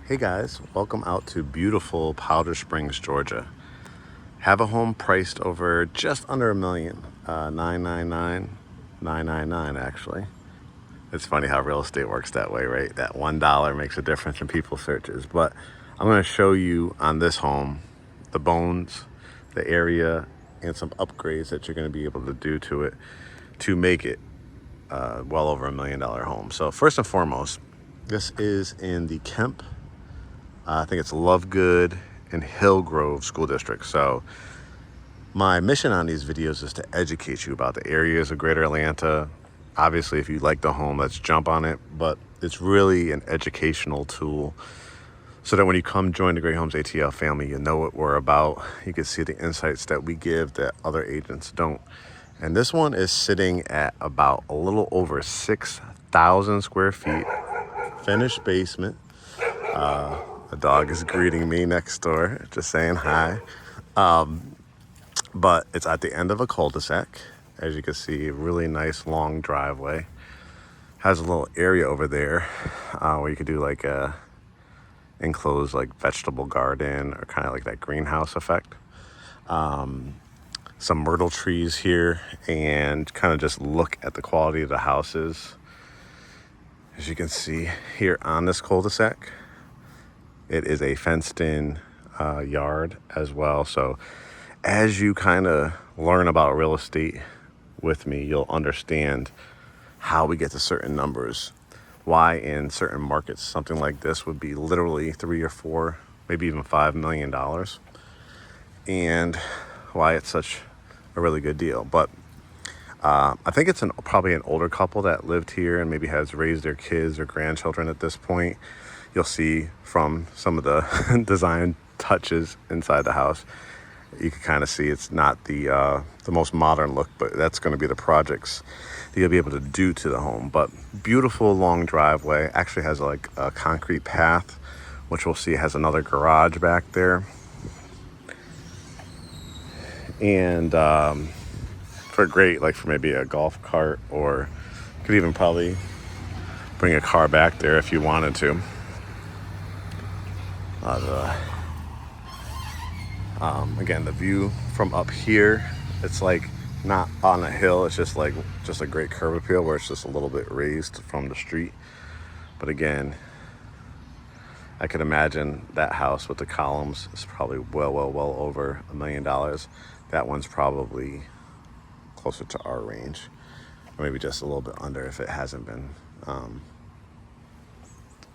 Hey guys, welcome out to beautiful Powder Springs, Georgia. Have a home priced over just under $1 million, 999 actually. It's funny how real estate works that way, right? That $1 makes a difference in people's searches. But I'm going to show you on this home the bones, the area, and some upgrades that you're going to be able to do to it to make it well over $1 million home. So first and foremost, this is in the Kemp, I think it's Lovegood and Hillgrove school districts. So my mission on these videos is to educate you about the areas of Greater Atlanta. Obviously, if you like the home, let's jump on it. But it's really an educational tool so that when you come join the GreatHomesATL family, you know what we're about. You can see the insights that we give that other agents don't. And this one is sitting at about a little over 6,000 square feet, finished basement. The dog is greeting me next door, just saying hi. But it's at the end of a cul-de-sac. As you can see, a really nice long driveway. Has a little area over there where you could do like a enclosed like vegetable garden or kind of like that greenhouse effect. Some myrtle trees here, and kind of just look at the quality of the houses. As you can see here on this cul-de-sac, it is a fenced-in yard as well. So as you kind of learn about real estate with me, you'll understand how we get to certain numbers, why in certain markets something like this would be literally 3 or 4, maybe even $5 million, and why it's such a really good deal. But I think it's probably an older couple that lived here and maybe has raised their kids or grandchildren at this point. You'll see from some of the design touches inside the house, you can kind of see it's not the most modern look, but that's going to be the projects that you'll be able to do to the home. But beautiful long driveway, actually has like a concrete path, which we'll see has another garage back there. And for great, like for maybe a golf cart, or could even probably bring a car back there if you wanted to. Again, the view from up here, it's like not on a hill, it's just a great curb appeal where it's just a little bit raised from the street. But again, I could imagine that house with the columns is probably well over $1 million. That one's probably closer to our range, or maybe just a little bit under if it hasn't been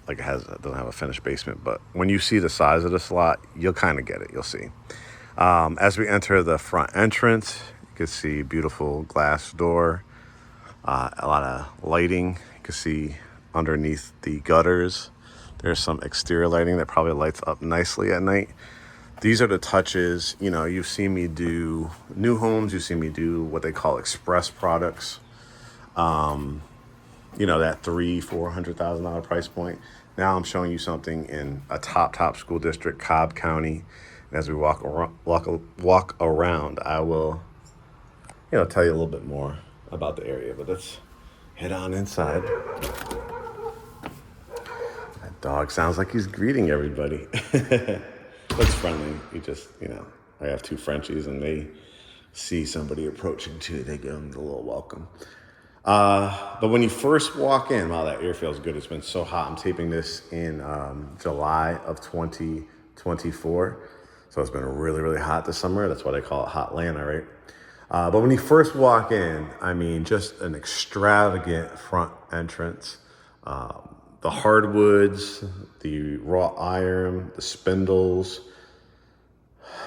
it doesn't have a finished basement. But when you see the size of this lot, you'll kind of get it. You'll see. As we enter the front entrance, you can see beautiful glass door, a lot of lighting. You can see underneath the gutters, there's some exterior lighting that probably lights up nicely at night. These are the touches. You know, you've seen me do new homes. You've seen me do what they call express products. You know, that $300,000-$400,000 price point. Now I'm showing you something in a top school district, Cobb County. And as we walk around, I will, tell you a little bit more about the area. But let's head on inside. That dog sounds like he's greeting everybody. Looks friendly. He just, I have 2 Frenchies, and they see somebody approaching too, they give them the little welcome. But when you first walk in, wow, that air feels good. It's been so hot. I'm taping this in July of 2024. So it's been really hot this summer. That's why they call it Hot Atlanta, right? But when you first walk in, I mean, just an extravagant front entrance. The hardwoods, the wrought iron, the spindles.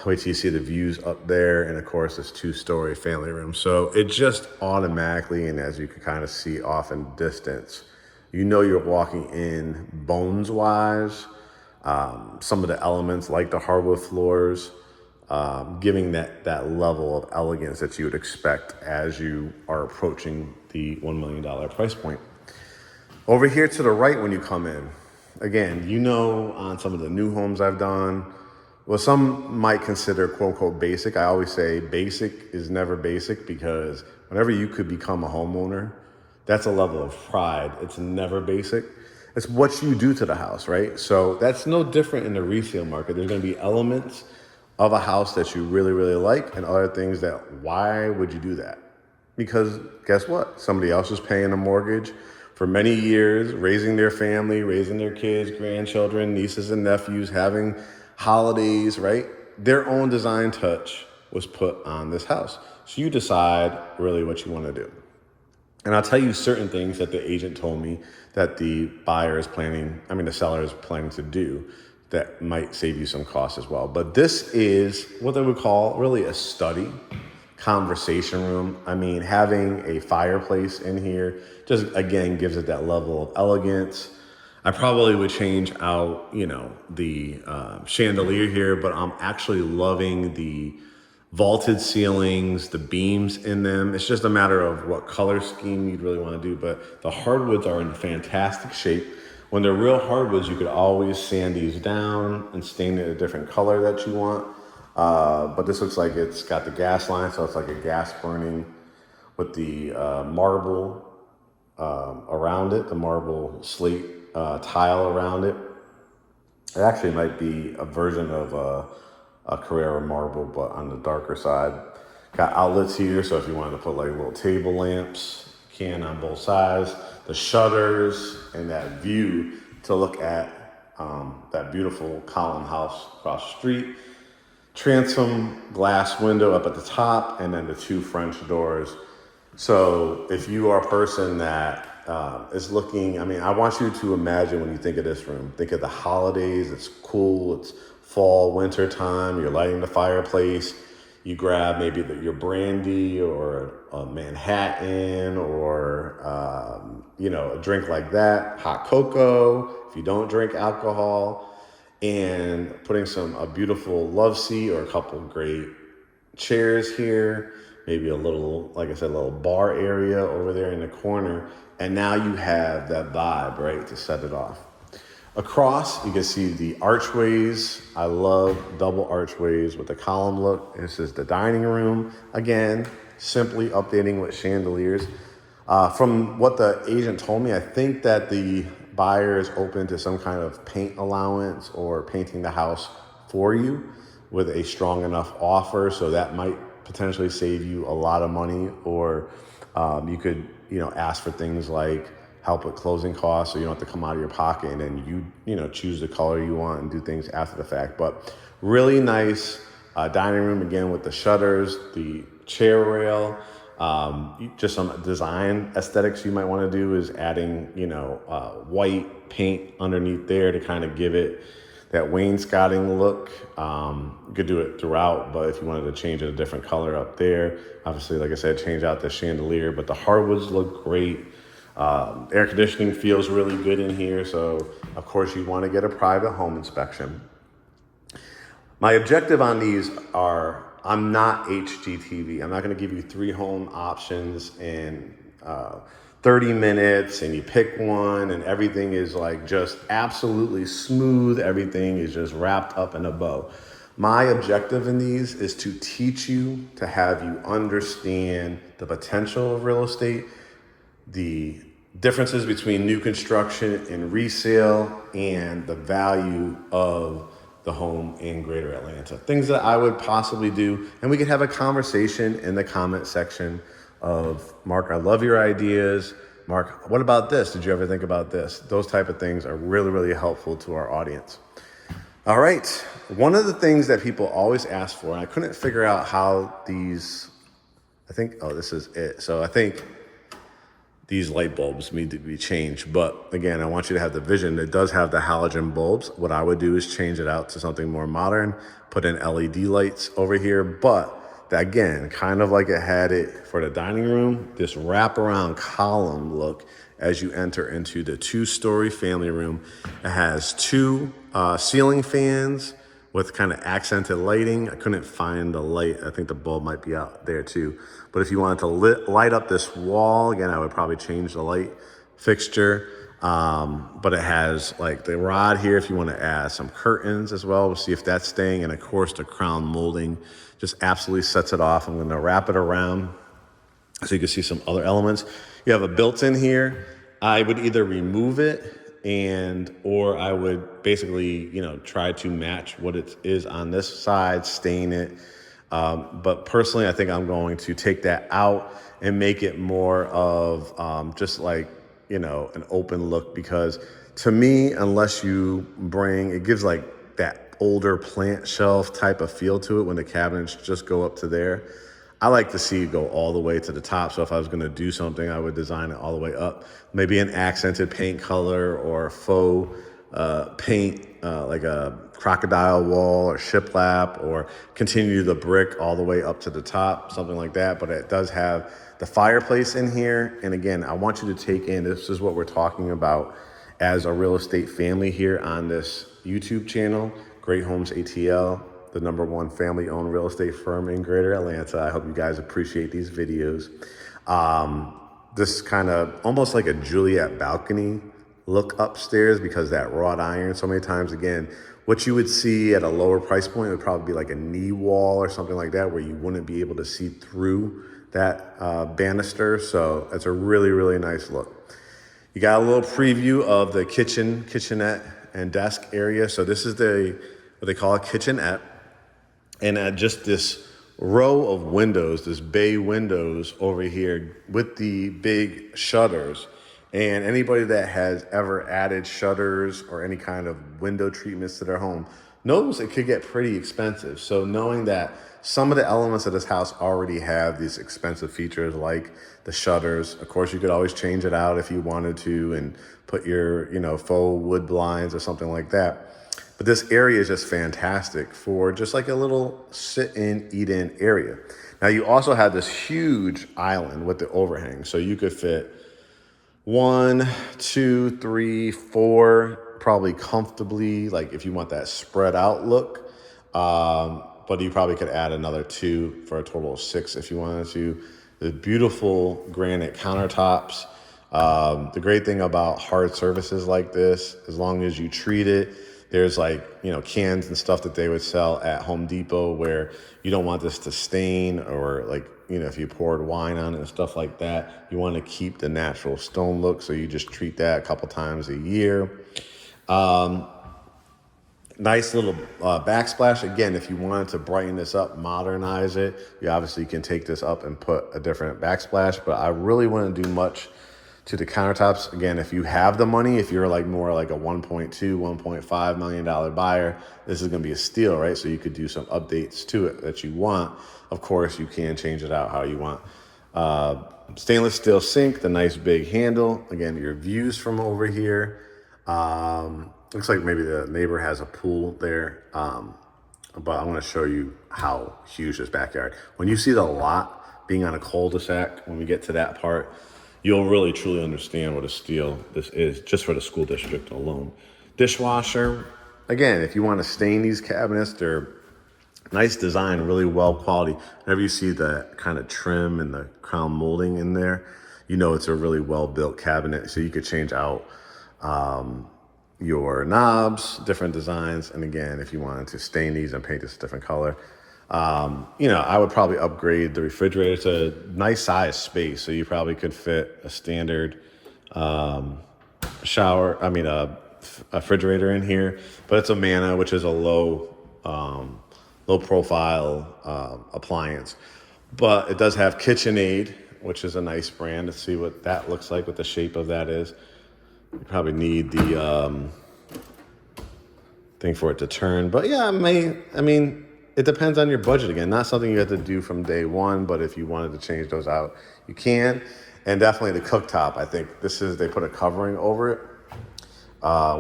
Wait till you see the views up there, and of course this 2-story family room. So it just automatically, and as you can kind of see off in distance, you're walking in bones wise. Some of the elements like the hardwood floors, giving that level of elegance that you would expect as you are approaching the $1 million price point. Over here to the right when you come in, again, on some of the new homes I've done, well, some might consider quote unquote basic. I always say basic is never basic, because whenever you could become a homeowner, that's a level of pride. It's never basic. It's what you do to the house, right? So that's no different in the resale market. There's going to be elements of a house that you really, really like and other things that, why would you do that? Because guess what? Somebody else is paying a mortgage for many years, raising their family, raising their kids, grandchildren, nieces and nephews, having holidays, right? Their own design touch was put on this house. So you decide really what you want to do. And I'll tell you certain things that the agent told me that the seller is planning to do that might save you some costs as well. But this is what they would call really a study, conversation room. I mean, having a fireplace in here just, again, gives it that level of elegance. I probably would change out, the chandelier here, but I'm actually loving the vaulted ceilings, the beams in them. It's just a matter of what color scheme you'd really want to do. But the hardwoods are in fantastic shape. When they're real hardwoods, you could always sand these down and stain it a different color that you want. But this looks like it's got the gas line, so it's like a gas burning with the marble around it, the marble slate tile around it. It actually might be a version of a Carrera marble, but on the darker side. Got outlets here, so if you wanted to put like little table lamps, can on both sides. The shutters and that view to look at that beautiful column house across the street. Transom glass window up at the top, and then the two French doors. So if you are a person that is looking, I want you to imagine when you think of this room, think of the holidays, it's cool, it's fall, winter time, you're lighting the fireplace, you grab maybe your brandy or a Manhattan or, a drink like that, hot cocoa, if you don't drink alcohol, and putting a beautiful love seat or a couple of great chairs here, maybe a little, like I said, a little bar area over there in the corner. And now you have that vibe, right, to set it off. Across, you can see the archways. I love double archways with the column look. This is the dining room. Again, simply updating with chandeliers. From what the agent told me, I think that the buyer is open to some kind of paint allowance or painting the house for you with a strong enough offer. So that might potentially save you a lot of money, or you could, ask for things like help with closing costs, so you don't have to come out of your pocket, and then you choose the color you want and do things after the fact. But really nice dining room, again, with the shutters, the chair rail, just some design aesthetics you might want to do is adding, white paint underneath there to kind of give it that wainscoting look. You could do it throughout, but if you wanted to change it a different color up there, obviously, like I said, change out the chandelier, but the hardwoods look great. Air conditioning feels really good in here, so of course you want to get a private home inspection. My objective on these are, I'm not HGTV. I'm not going to give you 3 home options in 30 minutes and you pick one and everything is like just absolutely smooth. Everything is just wrapped up in a bow. My objective in these is to teach you, to have you understand the potential of real estate, the differences between new construction and resale, and the value of the home in Greater Atlanta. Things that I would possibly do, and we could have a conversation in the comment section of, Mark, I love your ideas. Mark, what about this? Did you ever think about this? Those type of things are really, really helpful to our audience. All right. One of the things that people always ask for, and I couldn't figure out how these, this is it. So I think these light bulbs need to be changed. But again, I want you to have the vision. It does have the halogen bulbs. What I would do is change it out to something more modern, put in LED lights over here. But again, kind of like it had it for the dining room, this wraparound column look as you enter into the 2-story family room. It has 2 ceiling fans with kind of accented lighting. I couldn't find the light. I think the bulb might be out there too. But if you wanted to light up this wall, again, I would probably change the light fixture. But it has like the rod here if you want to add some curtains as well. We'll see if that's staying. And of course, the crown molding just absolutely sets it off. I'm going to wrap it around so you can see some other elements. You have a built-in here. I would either remove it or I would basically, try to match what it is on this side, stain it. But personally, I think I'm going to take that out and make it more of just like, an open look, because to me, unless you it gives like that older plant shelf type of feel to it when the cabinets just go up to there. I like to see it go all the way to the top. So if I was going to do something, I would design it all the way up. Maybe an accented paint color or faux paint, like a crocodile wall or shiplap, or continue the brick all the way up to the top, something like that. But it does have the fireplace in here. And again, I want you to take in, this is what we're talking about as a real estate family here on this YouTube channel, GreatHomesATL, the #1 family-owned real estate firm in Greater Atlanta. I hope you guys appreciate these videos. This kind of almost like a Juliet balcony look upstairs, because that wrought iron. So many times, again, what you would see at a lower price point would probably be like a knee wall or something like that, where you wouldn't be able to see through that banister. So it's a really, really nice look. You got a little preview of the kitchenette, and desk area. So this is what they call a kitchenette. And just this row of windows, this bay windows over here with the big shutters. And anybody that has ever added shutters or any kind of window treatments to their home knows it could get pretty expensive. So knowing that some of the elements of this house already have these expensive features like the shutters. Of course, you could always change it out if you wanted to and put your, faux wood blinds or something like that. But this area is just fantastic for just like a little sit-in, eat-in area. Now, you also have this huge island with the overhang. So you could fit 1, 2, 3, 4, probably comfortably, like if you want that spread out look. But you probably could add another 2 for a total of 6 if you wanted to. The beautiful granite countertops. The great thing about hard surfaces like this, as long as you treat it, there's cans and stuff that they would sell at Home Depot where you don't want this to stain, or if you poured wine on it and stuff like that, you want to keep the natural stone look. So you just treat that a couple times a year. Nice little backsplash. Again, if you wanted to brighten this up, modernize it, you obviously can take this up and put a different backsplash, but I really wouldn't do much to the countertops. Again, if you have the money, if you're more like a $1.2, $1.5 million buyer, this is going to be a steal, right? So you could do some updates to it that you want. Of course, you can change it out how you want. Stainless steel sink, the nice big handle. Again, your views from over here. Looks like maybe the neighbor has a pool there. But I'm going to show you how huge this backyard. When you see the lot being on a cul-de-sac, when we get to that part, you'll really truly understand what a steal this is, just for the school district alone. Dishwasher, again, if you want to stain these cabinets, they're nice design, really well quality. Whenever you see the kind of trim and the crown molding in there, it's a really well built cabinet. So you could change out your knobs, different designs. And again, if you wanted to stain these and paint this a different color, I would probably upgrade the refrigerator. It's a nice size space, so you probably could fit a standard a refrigerator in here. But it's a Mana, which is a low profile appliance. But it does have KitchenAid, which is a nice brand. Let's see what that looks like, what the shape of that is. You probably need the thing for it to turn. But yeah, it depends on your budget. Again, not something you have to do from day one, but if you wanted to change those out, you can. And definitely the cooktop, I think they put a covering over it,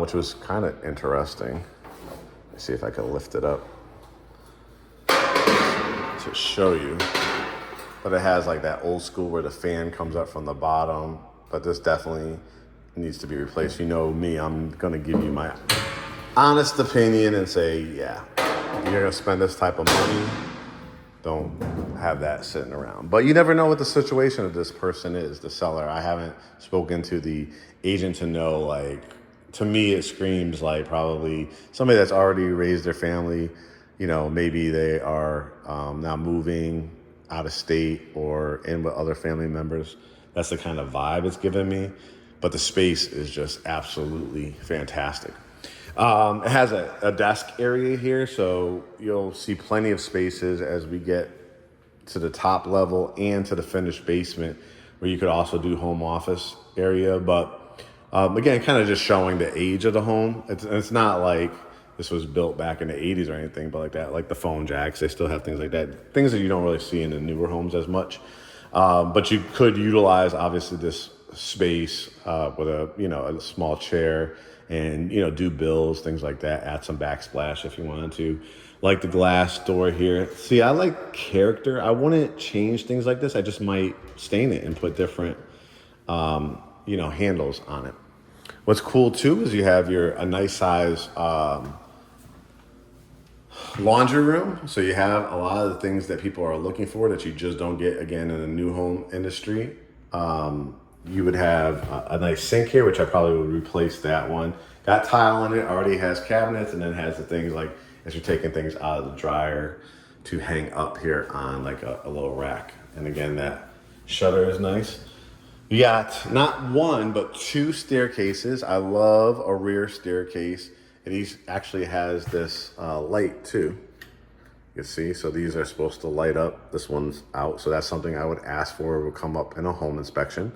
which was kind of interesting. Let's see if I can lift it up to show you. But it has that old school where the fan comes up from the bottom, but this definitely needs to be replaced. You know me, I'm gonna give you my honest opinion and say, yeah, you're gonna spend this type of money, don't have that sitting around. But you never know what the situation of this person is, the seller. I haven't spoken to the agent to know, to me it screams like probably somebody that's already raised their family. Maybe they are now moving out of state or in with other family members. That's the kind of vibe it's giving me. but the space is just absolutely fantastic. It has a desk area here, so you'll see plenty of spaces as we get to the top level and to the finished basement, where you could also do home office area. But again, kind of just showing the age of the home. It's not like this was built back in the 80s or anything, but like that, like the phone jacks, they still have things like that, things that you don't really see in the newer homes as much. But you could utilize obviously this space with a small chair, and do bills, things like that. Add some backsplash if you wanted to. Like the glass door here. See, I like character. I wouldn't change things like this. I just might stain it and put different handles on it. What's cool too is you have a nice size laundry room. So you have a lot of the things that people are looking for that you just don't get, again, in the new home industry. You would have a nice sink here, which I probably would replace that one. Got tile in it, already has cabinets, and then has the things like, as you're taking things out of the dryer, to hang up here on like a little rack. And again, that shutter is nice. You got not one, but 2 staircases. I love a rear staircase. It actually has this light too. You can see, so these are supposed to light up. This one's out, so that's something I would ask for. It would come up in a home inspection.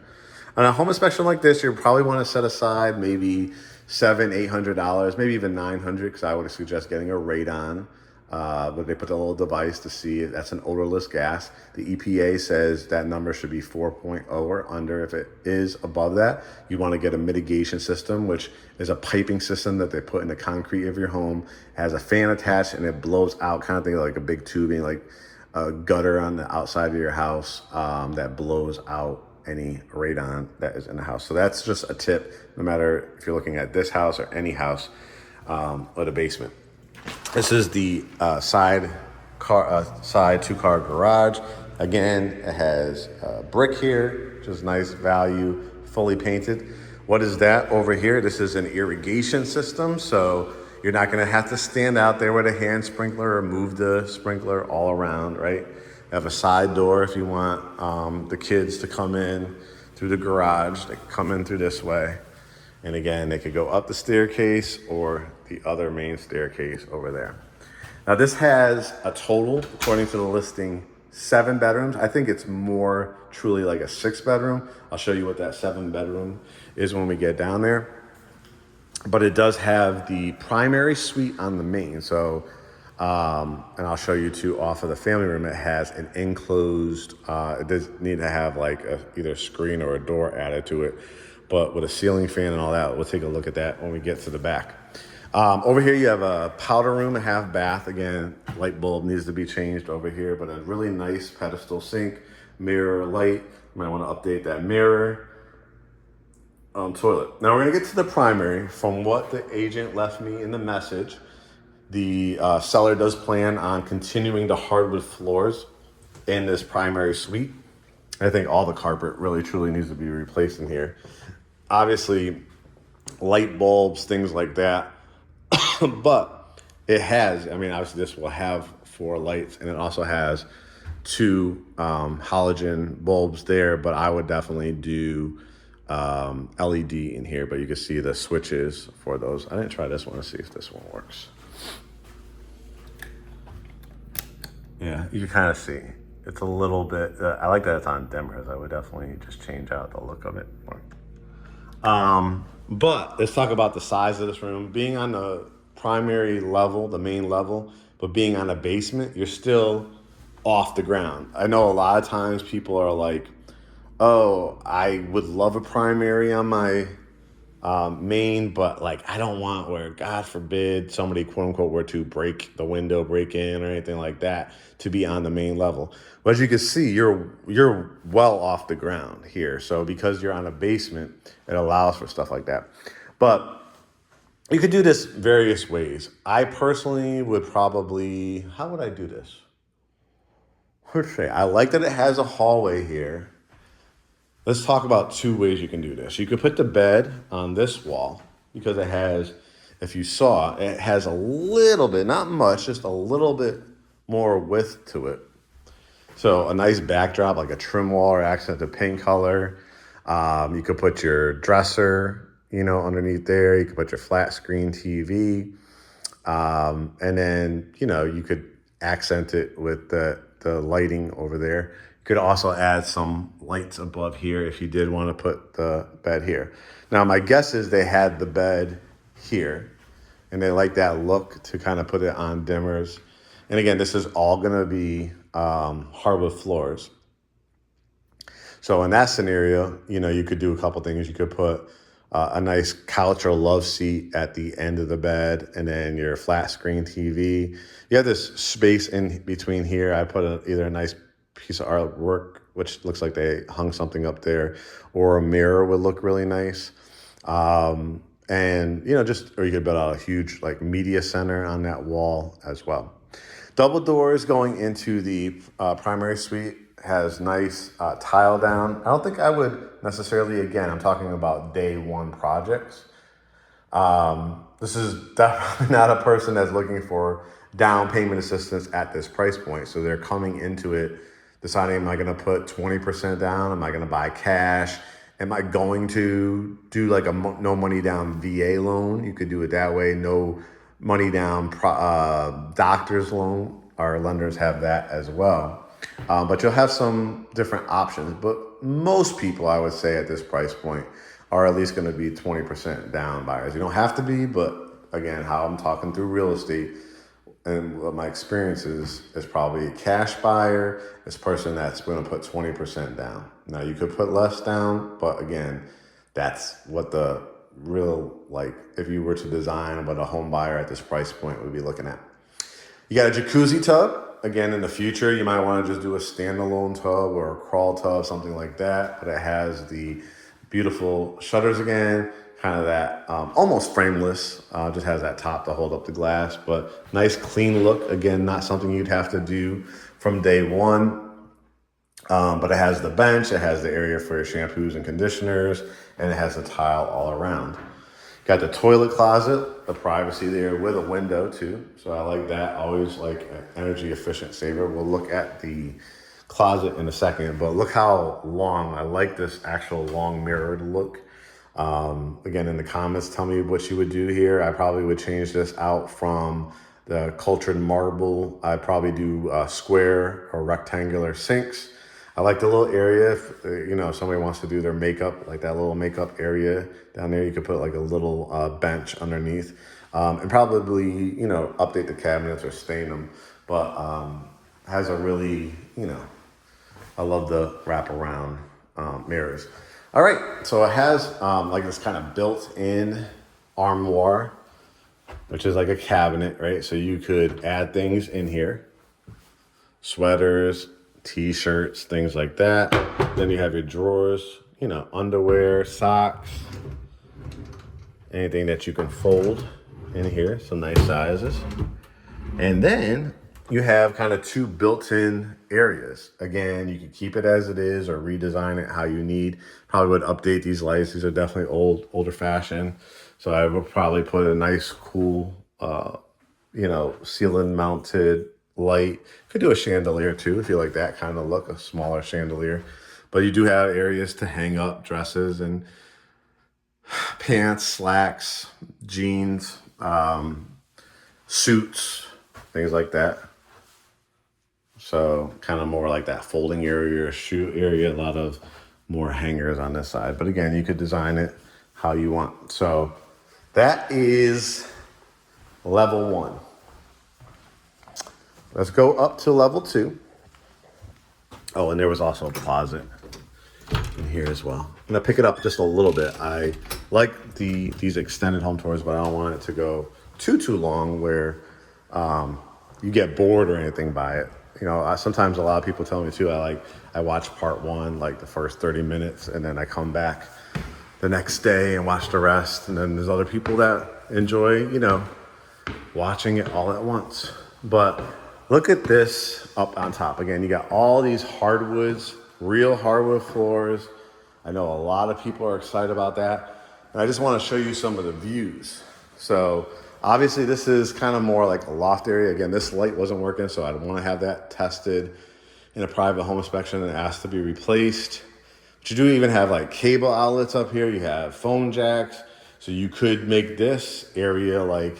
On a home inspection like this, you probably want to set aside maybe $700-800, maybe even $900, because I would suggest getting a radon. But they put a little device to see if that's an odorless gas. The EPA says that number should be 4.0 or under. If it is above that, you want to get a mitigation system, which is a piping system that they put in the concrete of your home. It has a fan attached and it blows out, kind of thing like a big tubing, like a gutter on the outside of your house that blows out any radon that is in the house. So that's just a tip, no matter if you're looking at this house or any house or the basement. This is the side 2-car garage. Again, it has brick here, which is nice value, fully painted. What is that over here? This is an irrigation system, so you're not going to have to stand out there with a hand sprinkler or move the sprinkler all around, right? You have a side door if you want the kids to come in through the garage. They can come in through this way. And again, they could go up the staircase or the other main staircase over there. Now this has a total, according to the listing, 7 bedrooms. I think it's more truly like a 6-bedroom. I'll show you what that 7-bedroom is when we get down there. But it does have the primary suite on the main. So, and I'll show you too, off of the family room, it has an enclosed, it does need to have like either a screen or a door added to it. But with a ceiling fan and all that, we'll take a look at that when we get to the back. Over here, you have a powder room, a half bath. Again, light bulb needs to be changed over here, but a really nice pedestal sink, mirror, light. You might want to update that mirror. Toilet. Now we're going to get to the primary. From what the agent left me in the message, the seller does plan on continuing the hardwood floors in this primary suite. I think all the carpet really truly needs to be replaced in here. Obviously, light bulbs, things like that. But it has, obviously this will have 4 lights, and it also has 2 halogen bulbs there, but I would definitely do LED in here, but you can see the switches for those. I didn't try this one to see if this one works. Yeah, you can kind of see. It's a little bit, I like that it's on dimmers. I would definitely just change out the look of it more. But let's talk about the size of this room. Being on the primary level, the main level, but being on a basement, you're still off the ground. I know a lot of times people are like, oh, I would love a primary on my main, but like I don't want where, God forbid, somebody quote unquote were to break the window, break in or anything like that to be on the main level. But as you can see, you're well off the ground here. So because you're on a basement, it allows for stuff like that. But you could do this various ways. I personally would probably, how would I do this? Let's say, I like that it has a hallway here. Let's talk about 2 ways you can do this. You could put the bed on this wall because it has, if you saw, it has a little bit, not much, just a little bit more width to it. So a nice backdrop, like a trim wall or accented paint color. You could put your dresser, underneath there. You could put your flat screen TV. And then, you could accent it with the lighting over there. You could also add some lights above here if you did want to put the bed here. Now, my guess is they had the bed here, and they like that look to kind of put it on dimmers. And again, this is all going to be hardwood floors. So in that scenario, you could do a couple things. You could put a nice couch or love seat at the end of the bed, and then your flat screen TV. You have this space in between here. I put either a nice piece of artwork, which looks like they hung something up there, or a mirror would look really nice. And, or you could build out a huge media center on that wall as well. Double doors going into the primary suite has nice tile down. I don't think I would necessarily, again, I'm talking about day one projects. This is definitely not a person that's looking for down payment assistance at this price point. So they're coming into it deciding, am I going to put 20% down? Am I going to buy cash? Am I going to do a no money down VA loan? You could do it that way. No money down doctor's loan. Our lenders have that as well. But you'll have some different options. But most people, I would say, at this price point are at least going to be 20% down buyers. You don't have to be, but again, how I'm talking through real estate and what my experience is probably a cash buyer, this person that's going to put 20% down. Now, you could put less down, but again, that's what the real, if you were to design what a home buyer at this price point would be looking at. You got a jacuzzi tub. Again, in the future, you might want to just do a standalone tub or a crawl tub, something like that. But it has the beautiful shutters again, kind of that almost frameless, just has that top to hold up the glass. But nice, clean look. Again, not something you'd have to do from day one. But it has the bench, it has the area for your shampoos and conditioners, and it has the tile all around. Got the toilet closet, the privacy there with a window too. So I like that, always like an energy efficient saver. We'll look at the closet in a second, but look how long. I like this actual long mirrored look. Again, in the comments, tell me what you would do here. I probably would change this out from the cultured marble. I'd probably do square or rectangular sinks. I like the little area, if somebody wants to do their makeup, like that little makeup area down there, you could put like a little bench underneath, and probably, update the cabinets or stain them. But has a really, I love the wraparound mirrors. All right, so it has like this kind of built-in armoire, which is like a cabinet, right? So you could add things in here, sweaters, t-shirts, things like that. Then you have your drawers, underwear, socks, anything that you can fold in here, some nice sizes. And then you have kind of two built-in areas. Again, you can keep it as it is or redesign it how you need. Probably would update these lights. These are definitely older fashioned. So I would probably put a nice, cool, ceiling mounted light. Could do a chandelier too if you like that kind of look, a smaller chandelier. But you do have areas to hang up dresses and pants, slacks, jeans, suits, things like that. So kind of more like that folding area or shoe area, a lot of more hangers on this side. But again, you could design it how you want. So that is level 1. Let's go up to level 2. Oh, and there was also a closet in here as well. I'm gonna pick it up just a little bit. I like these extended home tours, but I don't want it to go too long where you get bored or anything by it. Sometimes a lot of people tell me too, I watch part 1, like the first 30 minutes, and then I come back the next day and watch the rest. And then there's other people that enjoy, watching it all at once. But look at this up on top. Again, you got all these hardwoods, real hardwood floors. I know a lot of people are excited about that. And I just want to show you some of the views. So obviously this is kind of more like a loft area. Again, this light wasn't working, so I'd want to have that tested in a private home inspection and asked to be replaced. But you do even have like cable outlets up here. You have phone jacks. So you could make this area like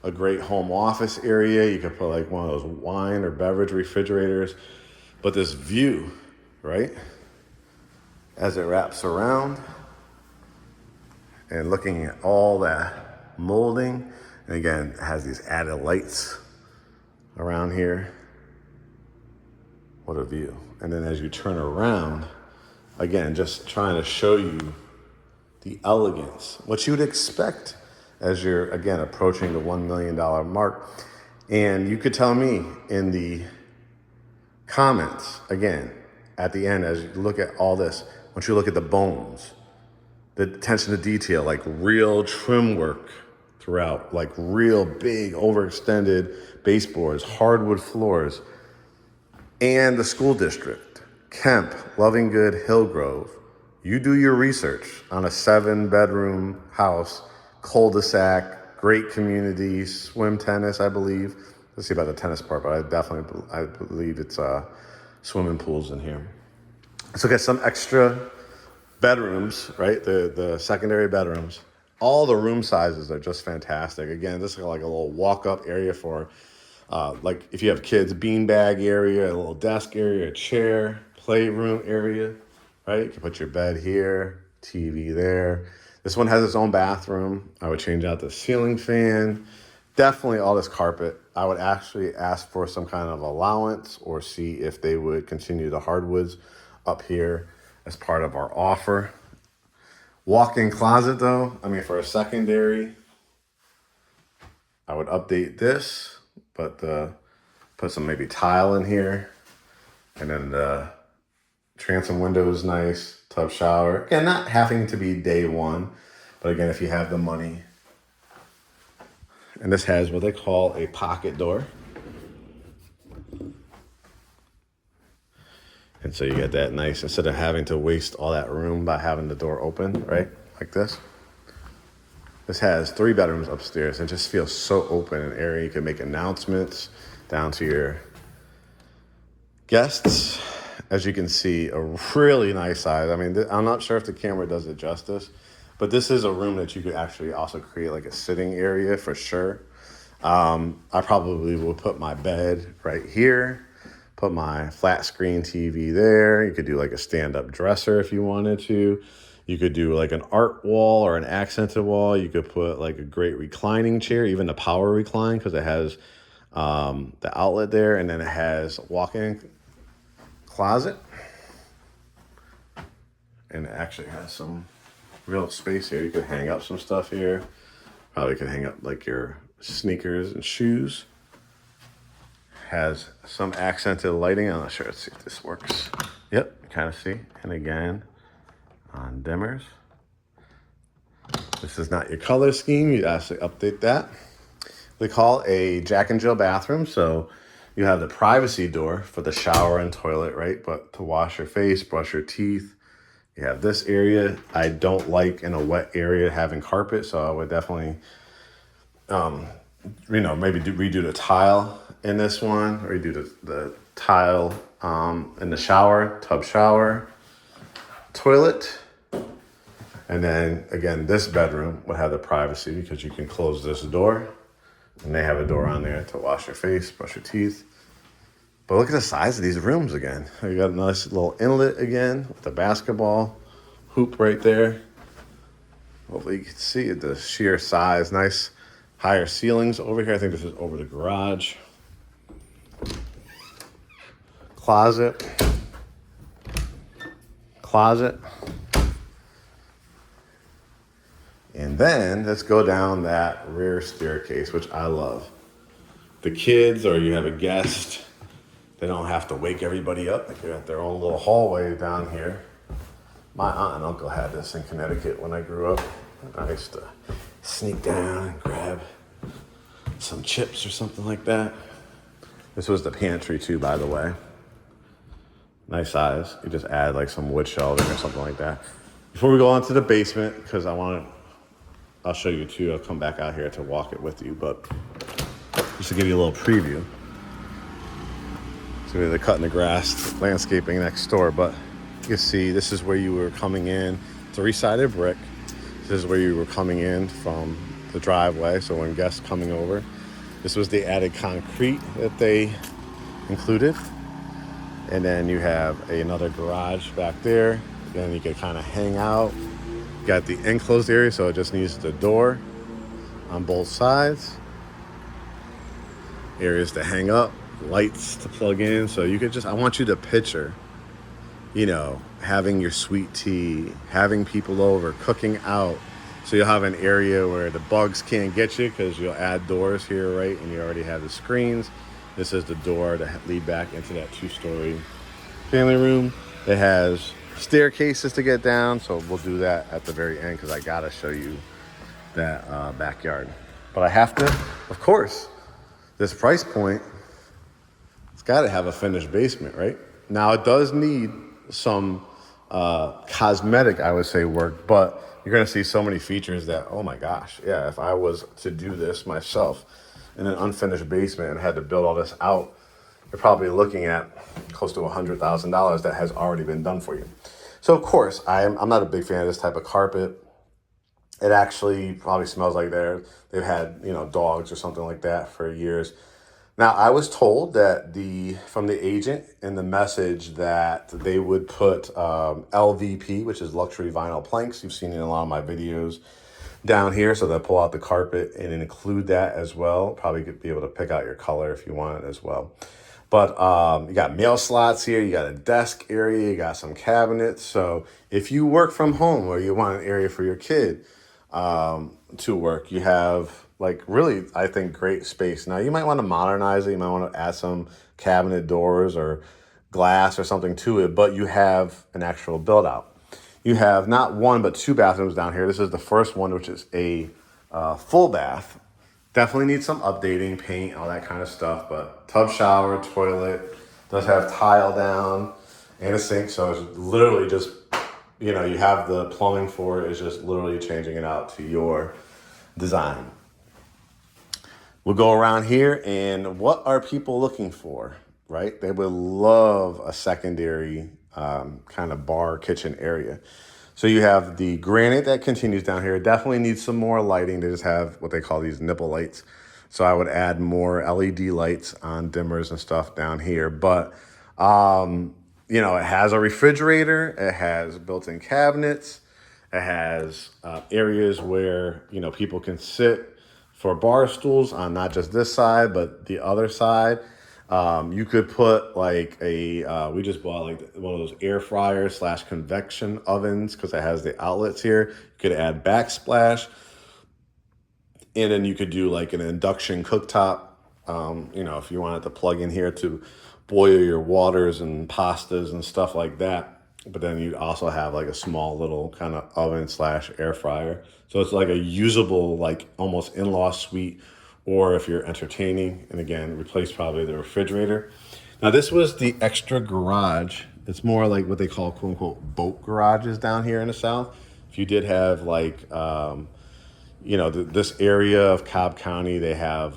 a great home office area. You could put like one of those wine or beverage refrigerators. But this view, right, as it wraps around and looking at all that molding, and again, it has these added lights around here. What a view. And then as you turn around, again, just trying to show you the elegance, what you would expect as you're, again, approaching the $1 million mark. And you could tell me in the comments, again, at the end, as you look at all this, once you look at the bones, the attention to detail, like real trim work throughout, like real big overextended baseboards, hardwood floors, and the school district, Kemp, Loving Good, Hillgrove. You do your research on a 7-bedroom house, cul-de-sac, great community, swim, tennis, I believe. Let's see about the tennis part, but I believe it's swimming pools in here. So get some extra bedrooms, right? The secondary bedrooms. All the room sizes are just fantastic. Again, this is like a little walk-up area for, like if you have kids, beanbag area, a little desk area, a chair, playroom area. Right? You can put your bed here, TV there. This one has its own bathroom. I would change out the ceiling fan. Definitely all this carpet. I would actually ask for some kind of allowance or see if they would continue the hardwoods up here as part of our offer. Walk-in closet though, I mean for a secondary, I would update this, but put some maybe tile in here. And then the transom window is nice, tub shower. Again, not having to be day one, but again, if you have the money. And this has what they call a pocket door. And so you get that nice, instead of having to waste all that room by having the door open, right? Like this. This has 3 bedrooms upstairs and just feels so open and airy. You can make announcements down to your guests. As you can see, a really nice size. I mean, I'm not sure if the camera does it justice, but this is a room that you could actually also create like a sitting area for sure. I probably will put my bed right here, put my flat screen TV there. You could do like a stand-up dresser if you wanted to. You could do like an art wall or an accented wall. You could put like a great reclining chair, even the power recline, because it has the outlet there, and then it has walk-in closet, and it actually has some real space here. You could hang up some stuff here. Probably could hang up like your sneakers and shoes. Has some accented lighting. I'm not sure. Let's see if this works. Yep, kind of see. And again, on dimmers. This is not your color scheme. You actually update that. They call a Jack and Jill bathroom. So you have the privacy door for the shower and toilet, right? But to wash your face, brush your teeth. You have this area. I don't like in a wet area having carpet, so I would definitely, maybe redo the tile in this one, or redo the tile in the shower, tub shower, toilet. And then again, this bedroom would have the privacy because you can close this door, and they have a door on there to wash your face, brush your teeth. But look at the size of these rooms again. You got a nice little inlet again with the basketball hoop right there. Hopefully you can see the sheer size. Nice higher ceilings over here. I think this is over the garage. Closet. And then let's go down that rear staircase, which I love. The kids, or you have a guest, they don't have to wake everybody up. They got their own little hallway down here. My aunt and uncle had this in Connecticut when I grew up. I used to sneak down and grab some chips or something like that. This was the pantry too, by the way. Nice size. You just add like some wood shelving or something like that. Before we go on to the basement, because I'll show you too. I'll come back out here to walk it with you, but just to give you a little preview. So they're cutting the grass, landscaping next door, but You can see this is where you were coming in, three-sided brick. This is where you were coming in from the driveway. So when guests coming over, this was the added concrete that they included. And then you have another garage back there. Then you can kind of hang out. You got the enclosed area, so it just needs the door on both sides. Areas to hang up, lights to plug in. So you could just, I want you to picture, you know, having your sweet tea, having people over, cooking out. So you'll have an area where the bugs can't get you because you'll add doors here, right? And you already have the screens. This is the door to lead back into that 2-story family room. It has staircases to get down, so we'll do that at the very end because I gotta show you that backyard. But I have to, of course, this price point, it's got to have a finished basement, right? Now it does need some cosmetic, I would say, work, but you're gonna see so many features that, oh my gosh, yeah, if I was to do this myself in an unfinished basement and had to build all this out, you're probably looking at close to $100,000 that has already been done for you. So of course, I'm not a big fan of this type of carpet. It actually probably smells like they've had, you know, dogs or something like that for years. Now, I was told that from the agent in the message that they would put LVP, which is luxury vinyl planks. You've seen it in a lot of my videos down here. So they'll pull out the carpet and include that as well. Probably could be able to pick out your color if you want it as well. But you got mail slots here. You got a desk area. You got some cabinets. So if you work from home or you want an area for your kid to work, you have like really, I think, great space. Now you might want to modernize it. You might want to add some cabinet doors or glass or something to it, but you have an actual build out. You have not one, but 2 bathrooms down here. This is the first one, which is a full bath. Definitely needs some updating, paint, all that kind of stuff, but tub, shower, toilet, does have tile down and a sink. So it's literally just, you know, you have the plumbing for it. It's just literally changing it out to your design. We'll go around here, and what are people looking for, right? They would love a secondary kind of bar kitchen area. So you have the granite that continues down here. It definitely needs some more lighting. They just have what they call these nipple lights. So I would add more LED lights on dimmers and stuff down here. But, you know, it has a refrigerator. It has built-in cabinets. It has areas where, you know, people can sit for bar stools on not just this side, but the other side. You could put like we just bought like one of those air fryers / convection ovens because it has the outlets here. You could add backsplash. And then you could do like an induction cooktop, you know, if you wanted to plug in here to boil your waters and pastas and stuff like that. But then you'd also have like a small little kind of oven / air fryer. So it's like a usable, like almost in-law suite, or if you're entertaining, and again, replace probably the refrigerator. Now this was the extra garage. It's more like what they call quote unquote boat garages down here in the South. If you did have like, you know, this area of Cobb County, they have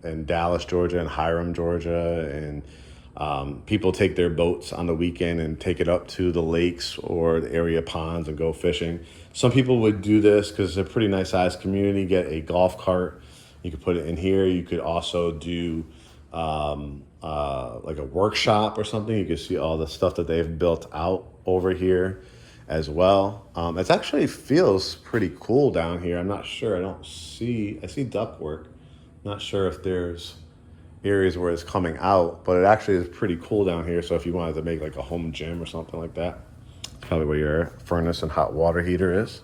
in Dallas, Georgia, and Hiram, Georgia, and people take their boats on the weekend and take it up to the lakes or the area ponds and go fishing. Some people would do this because it's a pretty nice sized community, get a golf cart. You could put it in here. You could also do like a workshop or something. You can see all the stuff that they've built out over here as well. It actually feels pretty cool down here. I'm not sure. I see ductwork. Not sure if there's areas where it's coming out, but it actually is pretty cool down here. So if you wanted to make like a home gym or something like that, probably where your furnace and hot water heater is.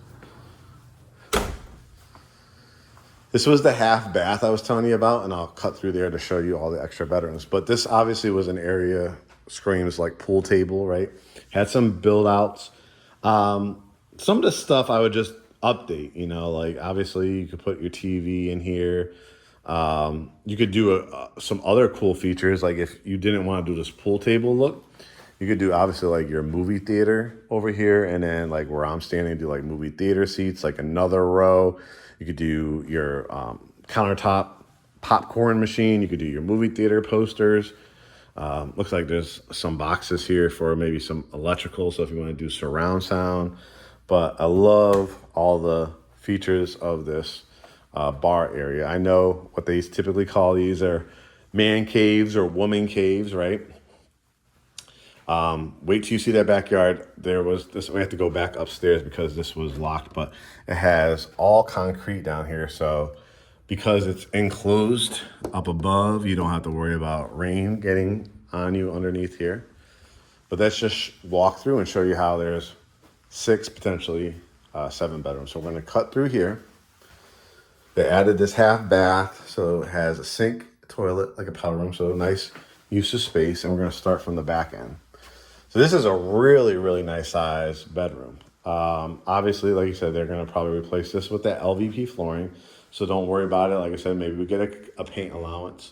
This was the half bath I was telling you about, and I'll cut through there to show you all the extra bedrooms. But this obviously was an area, screams like pool table, right? Had some build outs. Some of the stuff I would just update, you know, like obviously you could put your TV in here. You could do some other cool features. Like if you didn't want to do this pool table look, you could do obviously like your movie theater over here. And then like where I'm standing, do like movie theater seats, like another row. You could do your countertop popcorn machine. You could do your movie theater posters. Looks like there's some boxes here for maybe some electrical, so if you want to do surround sound. But I love all the features of this bar area. I know what they typically call these are man caves or woman caves, right? Wait till you see that backyard. There was this, we have to go back upstairs because this was locked, but it has all concrete down here. So because it's enclosed up above, you don't have to worry about rain getting on you underneath here. But let's just walk through and show you how there's 6, potentially 7 bedrooms. So we're gonna cut through here. They added this half bath, so it has a sink, toilet, like a powder room, so nice use of space. And we're gonna start from the back end. So this is a really, really nice size bedroom. Obviously, like you said, they're gonna probably replace this with that LVP flooring. So don't worry about it. Like I said, maybe we get a paint allowance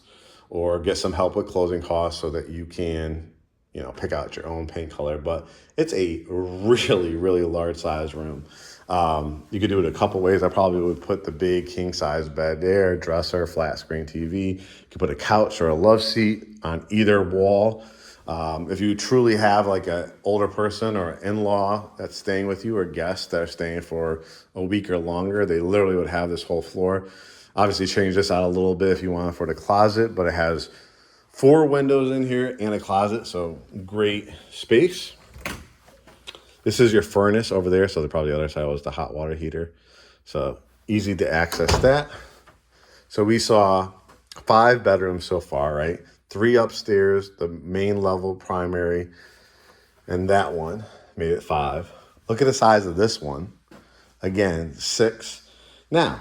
or get some help with closing costs so that you can, you know, pick out your own paint color. But it's a really, really large size room. You could do it a couple ways. I probably would put the big king size bed there, dresser, flat screen TV. You could put a couch or a love seat on either wall. If you truly have like an older person or in-law that's staying with you or guests that are staying for a week or longer, they literally would have this whole floor. Obviously change this out a little bit if you want for the closet, but it has 4 windows in here and a closet, so great space. This is your furnace over there, so probably the other side was the hot water heater. So easy to access that. So we saw 5 bedrooms so far, right? 3 upstairs, the main level primary, and that one made it 5. Look at the size of this one. Again, 6. Now,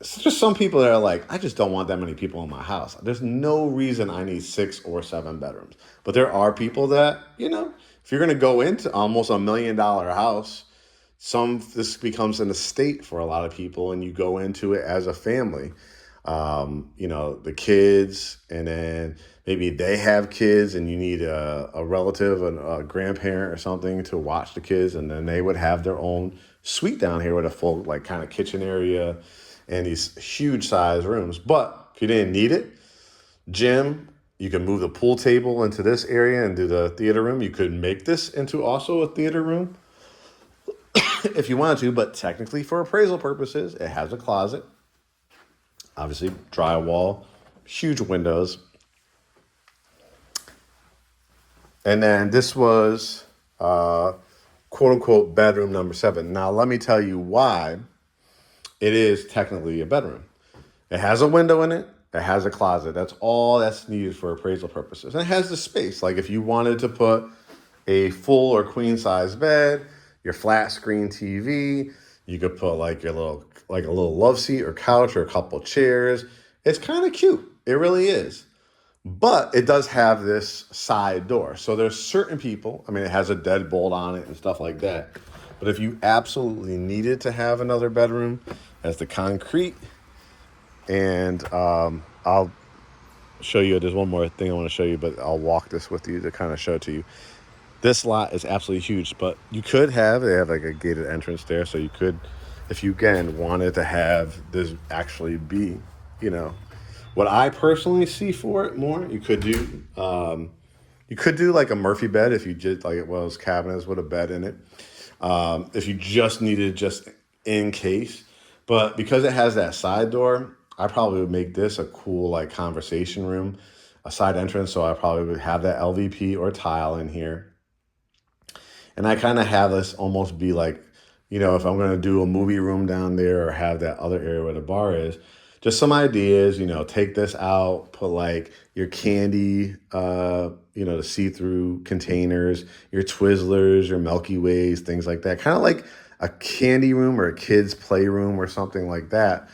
it's just some people that are like, I just don't want that many people in my house. There's no reason I need 6 or 7 bedrooms. But there are people that, you know, if you're going to go into almost $1 million house, this becomes an estate for a lot of people, and you go into it as a family. You know, the kids, and then maybe they have kids and you need a relative, a grandparent or something to watch the kids. And then they would have their own suite down here with a full like kind of kitchen area and these huge size rooms. But if you didn't need it, gym, you can move the pool table into this area and do the theater room. You could make this into also a theater room if you wanted to, but technically for appraisal purposes, it has a closet. Obviously, drywall, huge windows. And then this was quote unquote bedroom number 7. Now, let me tell you why it is technically a bedroom. It has a window in it. It has a closet. That's all that's needed for appraisal purposes. And it has the space. Like if you wanted to put a full or queen size bed, your flat screen TV, you could put like a little love seat or couch or a couple chairs. It's kind of cute. It really is. But it does have this side door. So there's certain people, I mean, it has a deadbolt on it and stuff like that. But if you absolutely needed to have another bedroom, it has the concrete. And I'll show you, there's one more thing I want to show you, but I'll walk this with you to kind of show it to you. This lot is absolutely huge, but you could have, they have like a gated entrance there. So you could, if you again wanted to have this actually be, you know, what I personally see for it more, you could do like a Murphy bed if you did like it was cabinets with a bed in it. If you just needed just in case, but because it has that side door, I probably would make this a cool like conversation room, a side entrance. So I probably would have that LVP or tile in here. And I kind of have this almost be like, you know, if I'm going to do a movie room down there or have that other area where the bar is, just some ideas, you know, take this out, put like your candy, you know, the see-through containers, your Twizzlers, your Milky Ways, things like that. Kind of like a candy room or a kid's playroom or something like that.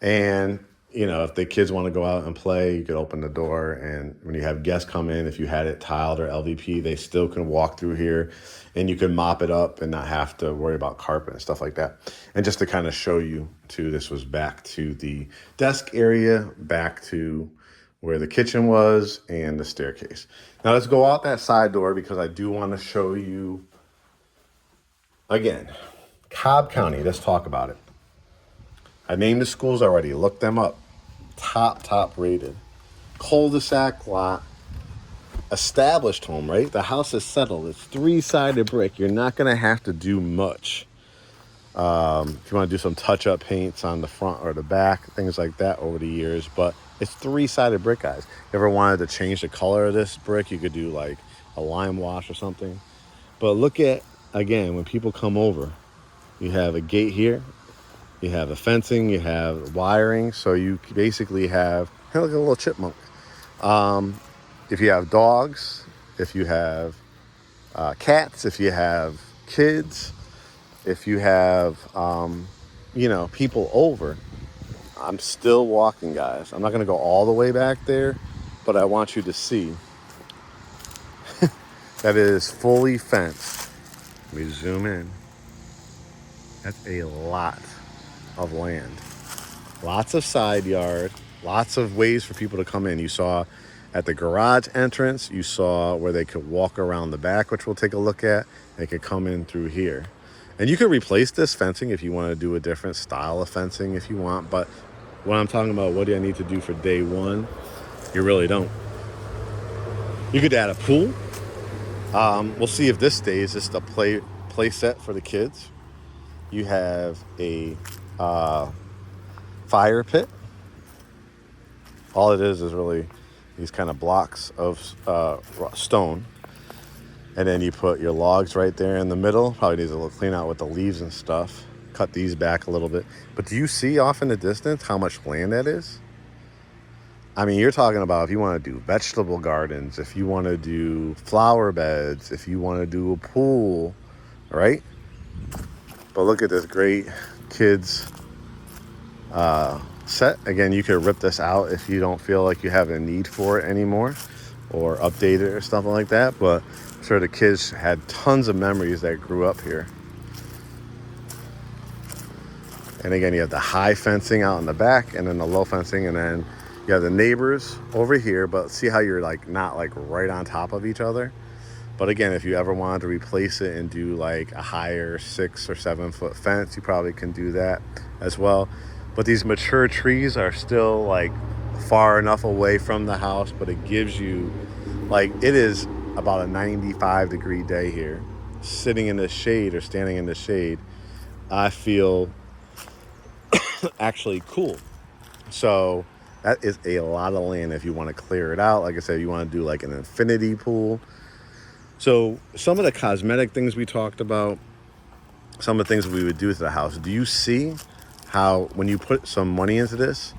And, you know, if the kids want to go out and play, you could open the door. And when you have guests come in, if you had it tiled or LVP, they still can walk through here and you can mop it up and not have to worry about carpet and stuff like that. And just to kind of show you too, this was back to the desk area, back to where the kitchen was and the staircase. Now let's go out that side door because I do want to show you again, Cobb County. Let's talk about it. I named the schools already. Look them up. Top rated. Cul-de-sac lot. established home, right? The house is settled. It's 3-sided brick. You're not going to have to do much. If you want to do some touch-up paints on the front or the back, things like that over the years. But it's 3-sided brick, guys. If you ever wanted to change the color of this brick, you could do like a lime wash or something. But look at, again, when people come over, you have a gate here, you have a fencing, you have wiring. So you basically have kind of like a little chipmunk. If you have dogs, if you have cats, if you have kids, if you have, people over, I'm still walking, guys. I'm not going to go all the way back there, but I want you to see that it is fully fenced. Let me zoom in. That's a lot of land. Lots of side yard, lots of ways for people to come in. You saw at the garage entrance, you saw where they could walk around the back, which we'll take a look at. They could come in through here. And you could replace this fencing if you want to do a different style of fencing if you want. But when I'm talking about what do I need to do for day one, you really don't. You could add a pool. We'll see if this stays. This is a play set for the kids. You have a fire pit. All it is really these kind of blocks of stone. And then you put your logs right there in the middle. Probably needs a little clean out with the leaves and stuff. Cut these back a little bit. But do you see off in the distance how much land that is? I mean, you're talking about if you want to do vegetable gardens, if you want to do flower beds, if you want to do a pool, right? But look at this great kids set. Again, you could rip this out if you don't feel like you have a need for it anymore or update it or something like that. But I'm sure the kids had tons of memories that grew up here. And again, you have the high fencing out in the back and then the low fencing, and then you have the neighbors over here, but see how you're like not like right on top of each other. But again, if you ever wanted to replace it and do like a higher 6 or 7 foot fence, you probably can do that as well. But these mature trees are still like far enough away from the house, but it gives you like, it is about a 95-degree day here. Sitting in the shade or standing in the shade, I feel actually cool. So that is a lot of land if you want to clear it out. Like I said, you want to do like an infinity pool. So some of the cosmetic things we talked about, some of the things we would do to the house. Do you see how when you put some money into this,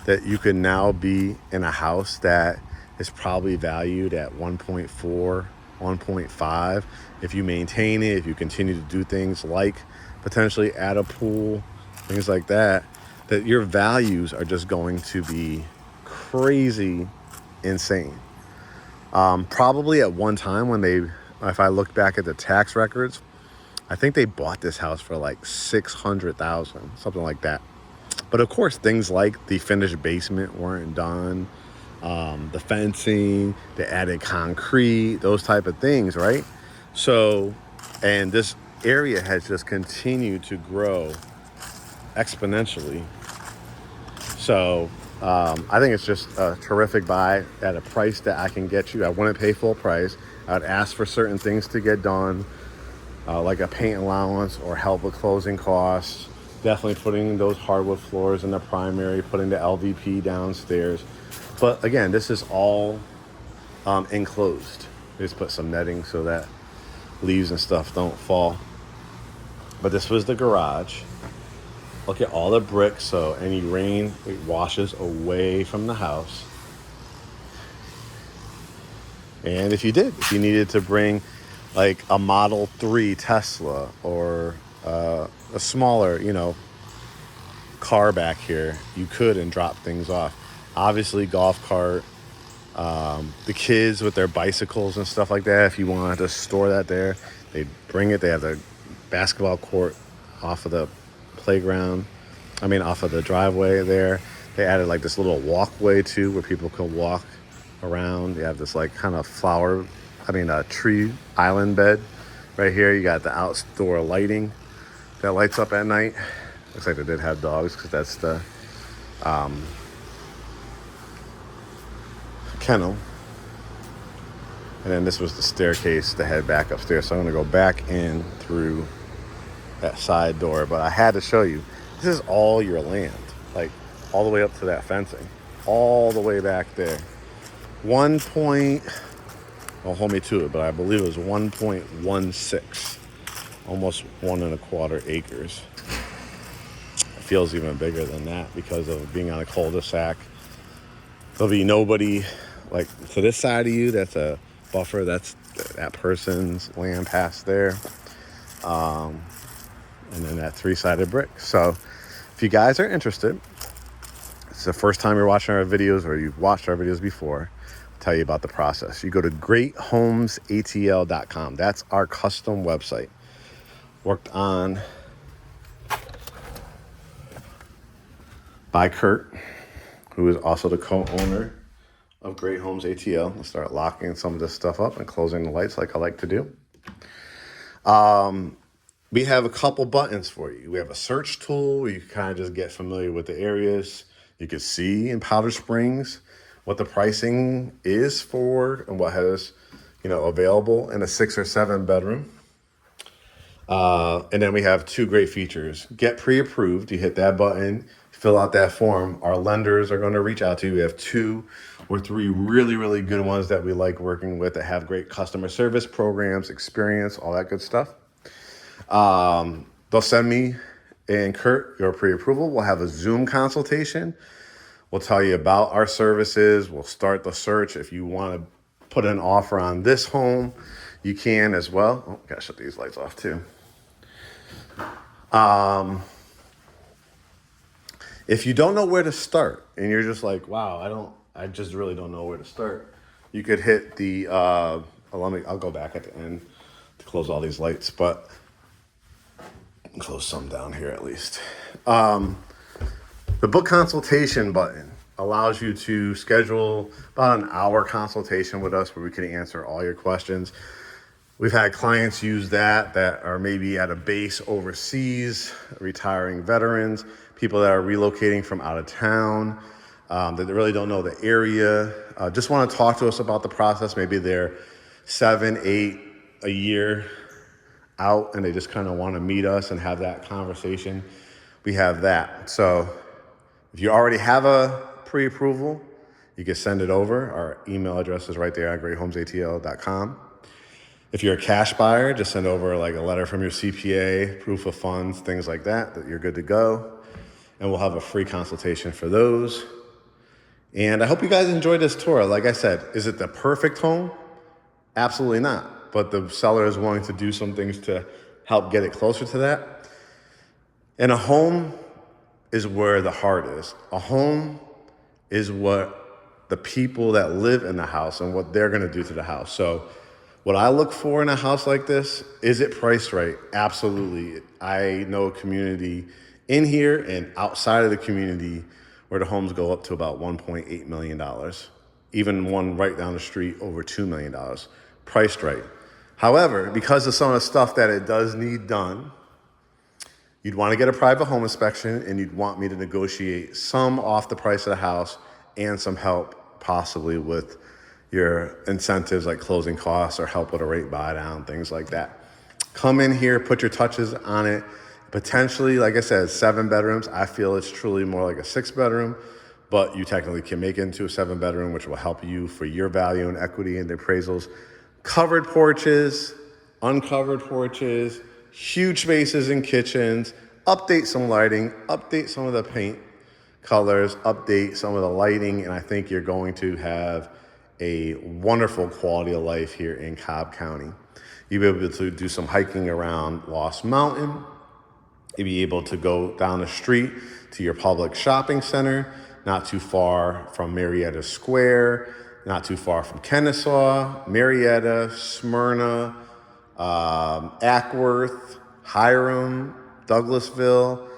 that you can now be in a house that is probably valued at 1.4, 1.5. If you maintain it, if you continue to do things like potentially add a pool, things like that, that your values are just going to be crazy insane. Probably at one time if I look back at the tax records, I think they bought this house for like $600,000, something like that. But of course, things like the finished basement weren't done, the fencing, the added concrete, those type of things, right? So, and this area has just continued to grow exponentially. So I think it's just a terrific buy at a price that I can get you. I wouldn't pay full price. I'd ask for certain things to get done, like a paint allowance or help with closing costs. Definitely putting those hardwood floors in the primary, putting the LVP downstairs. But again, this is all enclosed. Just put some netting so that leaves and stuff don't fall. But this was the garage. Look at all the bricks, so any rain, it washes away from the house. And if you needed to bring like a Model 3 Tesla or a smaller, car back here, you could and drop things off. Obviously, golf cart, the kids with their bicycles and stuff like that, if you wanted to store that there, they'd bring it. They have the basketball court off of the playground, off of the driveway there. They added like this little walkway too where people could walk around. You have this like kind of a tree island bed right here. You got the outdoor lighting that lights up at night. Looks like they did have dogs because that's the kennel. And then this was the staircase to head back upstairs. So I'm gonna go back in through that side door. But I had to show you, this is all your land, like all the way up to that fencing, all the way back there. Well, hold me to it, but I believe it was 1.16, almost 1.25 acres. It feels even bigger than that because of being on a cul-de-sac. There'll be nobody like to this side of you. That's a buffer. That's that person's land past there. And then that 3-sided brick. So if you guys are interested, it's the first time you're watching our videos or you've watched our videos before, I'll tell you about the process. You go to GreatHomesATL.com. That's our custom website. Worked on by Kurt, who is also the co-owner of Great Homes ATL. We'll start locking some of this stuff up and closing the lights like I like to do. We have a couple buttons for you. We have a search tool where you can kind of just get familiar with the areas. You can see in Powder Springs what the pricing is for and what has, available in a 6 or 7 bedroom. And then we have 2 great features. Get pre-approved. You hit that button, fill out that form. Our lenders are going to reach out to you. We have 2 or 3 really, really good ones that we like working with that have great customer service programs, experience, all that good stuff. They'll send me and Kurt your pre-approval. We'll have a Zoom consultation. We'll tell you about our services. We'll start the search. If you want to put an offer on this home, you can as well. Oh, gotta shut these lights off too. If you don't know where to start and you're just like, wow, I just really don't know where to start, you could hit the, I'll go back at the end to close all these lights, but close some down here at least. The book consultation button allows you to schedule about an hour consultation with us where we can answer all your questions. We've had clients use that are maybe at a base overseas, retiring veterans, people that are relocating from out of town, that really don't know the area, just want to talk to us about the process. Maybe they're 7, 8 a year out and they just kind of want to meet us and have that conversation. We have that. So if you already have a pre-approval, you can send it over. Our email address is right there at GreatHomesATL.com. If you're a cash buyer, just send over like a letter from your CPA, proof of funds, things like that you're good to go. And we'll have a free consultation for those. And I hope you guys enjoyed this tour. Like I said, is it the perfect home? Absolutely not. But the seller is willing to do some things to help get it closer to that. And a home is where the heart is. A home is what the people that live in the house and what they're gonna do to the house. So what I look for in a house like this, is it priced right? Absolutely. I know a community in here and outside of the community where the homes go up to about $1.8 million. Even one right down the street over $2 million, priced right. However, because of some of the stuff that it does need done, you'd want to get a private home inspection and you'd want me to negotiate some off the price of the house and some help possibly with your incentives like closing costs or help with a rate buy down, things like that. Come in here, put your touches on it. Potentially, like I said, 7 bedrooms. I feel it's truly more like a 6 bedroom, but you technically can make it into a 7 bedroom, which will help you for your value and equity and the appraisals. Covered porches, uncovered porches, huge spaces in kitchens, update some lighting, update some of the paint colors, update some of the lighting, and I think you're going to have a wonderful quality of life here in Cobb County. You'll be able to do some hiking around Lost Mountain. You'll be able to go down the street to your public shopping center, not too far from Marietta Square, not too far from Kennesaw, Marietta, Smyrna, Ackworth, Hiram, Douglasville,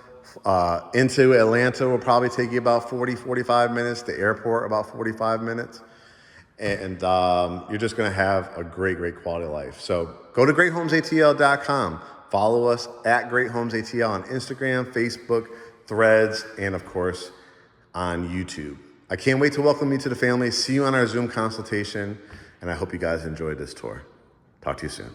into Atlanta will probably take you about 45 minutes. The airport, about 45 minutes. And you're just going to have a great, great quality of life. So go to GreatHomesATL.com. Follow us at GreatHomesATL on Instagram, Facebook, Threads, and of course on YouTube. I can't wait to welcome you to the family. See you on our Zoom consultation. And I hope you guys enjoyed this tour. Talk to you soon.